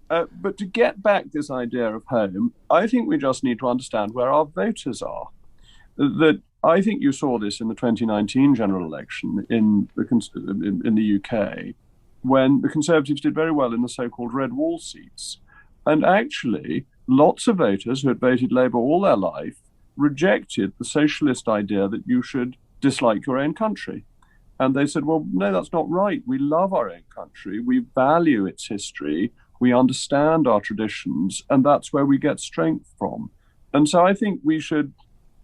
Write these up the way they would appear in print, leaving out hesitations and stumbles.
But to get back this idea of home, I think we just need to understand where our voters are. That I think you saw this in the 2019 general election in the UK, when the Conservatives did very well in the so-called red wall seats, and actually lots of voters who had voted Labour all their life rejected the socialist idea that you should dislike your own country. And they said, well, no, that's not right. We love our own country. We value its history. We understand our traditions. And that's where we get strength from. And so I think we should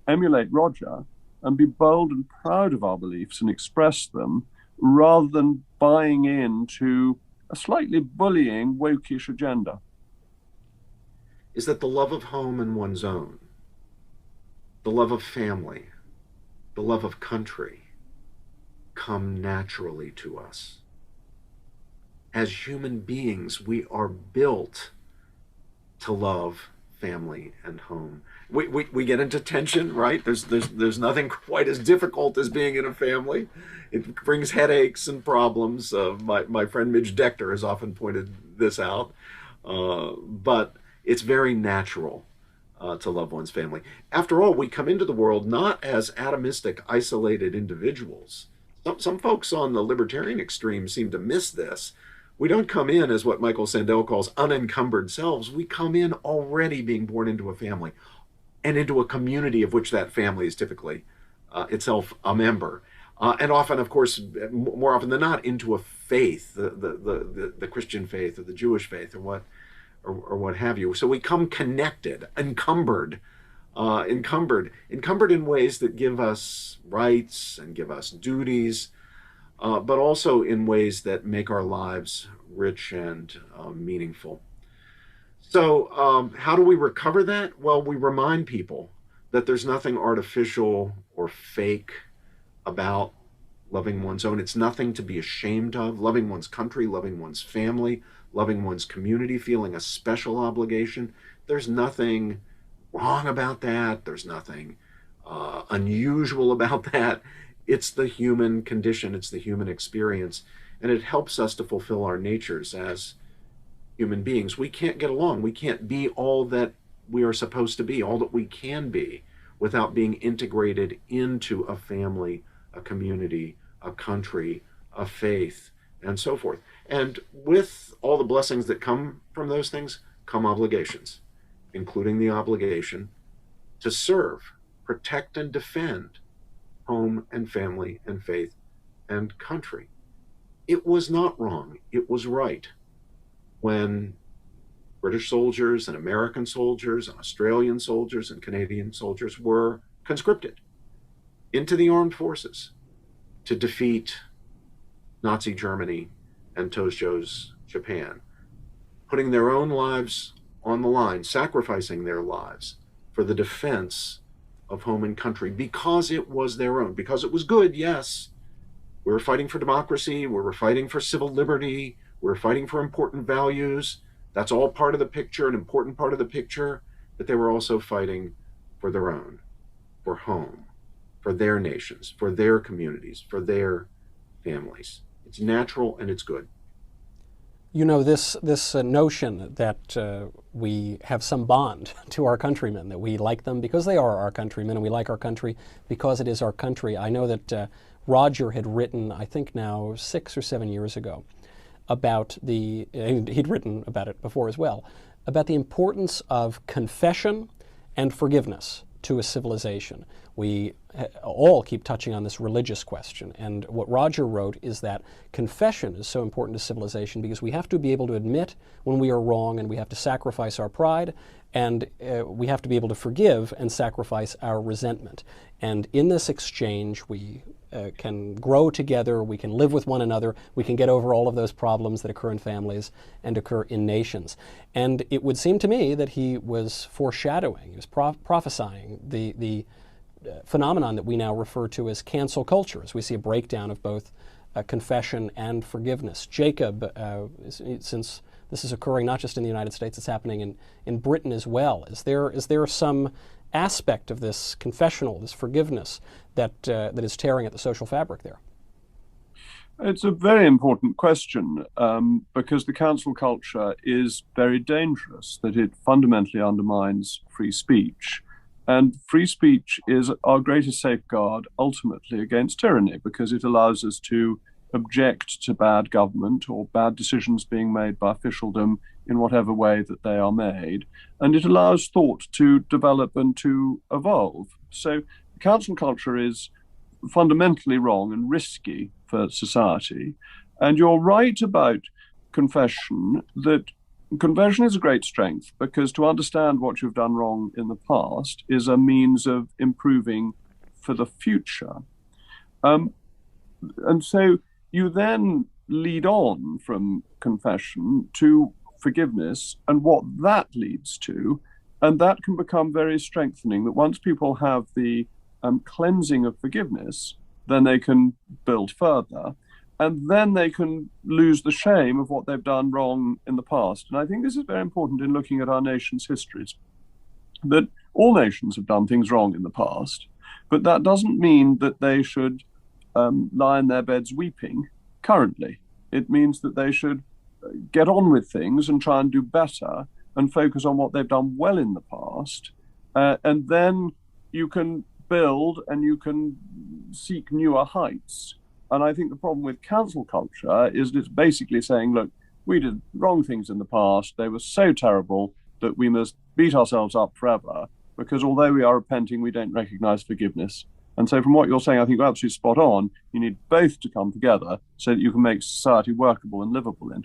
emulate Roger and be bold and proud of our beliefs and express them rather than buying into a slightly bullying, wokish agenda. Is that the love of home and one's own, the love of family, the love of country come naturally to us. As human beings, we are built to love family and home. We get into tension, right? There's nothing quite as difficult as being in a family. It brings headaches and problems. My friend Midge Decter has often pointed this out. But it's very natural to love one's family. After all, we come into the world not as atomistic, isolated individuals. Some folks on the libertarian extreme seem to miss this. We don't come in as what Michael Sandel calls unencumbered selves. We come in already being born into a family and into a community of which that family is typically itself a member. And often, of course, more often than not, into a faith, the Christian faith or the Jewish faith or what have you. So we come connected, encumbered in ways that give us rights and give us duties, but also in ways that make our lives rich and meaningful. So how do we recover that? Well, we remind people that there's nothing artificial or fake about loving one's own. It's nothing to be ashamed of. Loving one's country, loving one's family, loving one's community, feeling a special obligation. There's nothing wrong about that. There's nothing unusual about that. It's the human condition. It's the human experience. And it helps us to fulfill our natures as human beings. We can't get along. We can't be all that we are supposed to be, all that we can be, without being integrated into a family, a community, a country, a faith, and so forth. And with all the blessings that come from those things come obligations, including the obligation to serve, protect, and defend home and family and faith and country. It was not wrong. It was right when British soldiers and American soldiers and Australian soldiers and Canadian soldiers were conscripted into the armed forces to defeat Nazi Germany and Tojo's Japan, putting their own lives on the line, sacrificing their lives for the defense of home and country because it was their own, because it was good, yes. We were fighting for democracy, we were fighting for civil liberty, we were fighting for important values. That's all part of the picture, an important part of the picture, but they were also fighting for their own, for home, for their nations, for their communities, for their families. It's natural and it's good. You know, this notion that we have some bond to our countrymen, that we like them because they are our countrymen, and we like our country because it is our country. I know that Roger had written, I think now 6 or 7 years ago, about he'd written about it before as well, about the importance of confession and forgiveness to a civilization. We all keep touching on this religious question, and what Roger wrote is that confession is so important to civilization because we have to be able to admit when we are wrong, and we have to sacrifice our pride, and we have to be able to forgive and sacrifice our resentment. And in this exchange, we can grow together, we can live with one another, we can get over all of those problems that occur in families and occur in nations. And it would seem to me that he was foreshadowing, he was prophesying the phenomenon that we now refer to as cancel culture, as we see a breakdown of both confession and forgiveness. Jacob, since this is occurring not just in the United States, it's happening in Britain as well. Is there some aspect of this confessional, this forgiveness, that is tearing at the social fabric there? It's a very important question because the cancel culture is very dangerous, that it fundamentally undermines free speech. And free speech is our greatest safeguard ultimately against tyranny because it allows us to object to bad government or bad decisions being made by officialdom in whatever way that they are made. And it allows thought to develop and to evolve. So cancel culture is fundamentally wrong and risky for society. And you're right about confession, that confession is a great strength because to understand what you've done wrong in the past is a means of improving for the future. And so you then lead on from confession to forgiveness and what that leads to. And that can become very strengthening, that once people have the cleansing of forgiveness, then they can build further. And then they can lose the shame of what they've done wrong in the past. And I think this is very important in looking at our nation's histories, that all nations have done things wrong in the past, but that doesn't mean that they should lie in their beds weeping currently. It means that they should get on with things and try and do better and focus on what they've done well in the past. And then you can build and you can seek newer heights. And I think the problem with cancel culture is that it's basically saying, look, we did wrong things in the past. They were so terrible that we must beat ourselves up forever because although we are repenting, we don't recognize forgiveness. And so from what you're saying, I think you're absolutely spot on. You need both to come together so that you can make society workable and livable in.